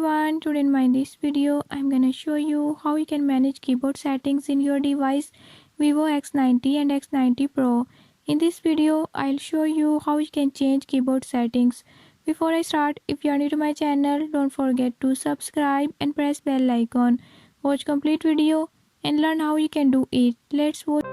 everyone, today in this video I'm gonna show you how you can manage keyboard settings in your device Vivo X90 and X90 Pro. In this video I'll show you how you can change keyboard settings. Before I start, if you are new to my channel, don't forget to subscribe and press bell icon. Watch complete video and learn how you can do it. Let's watch.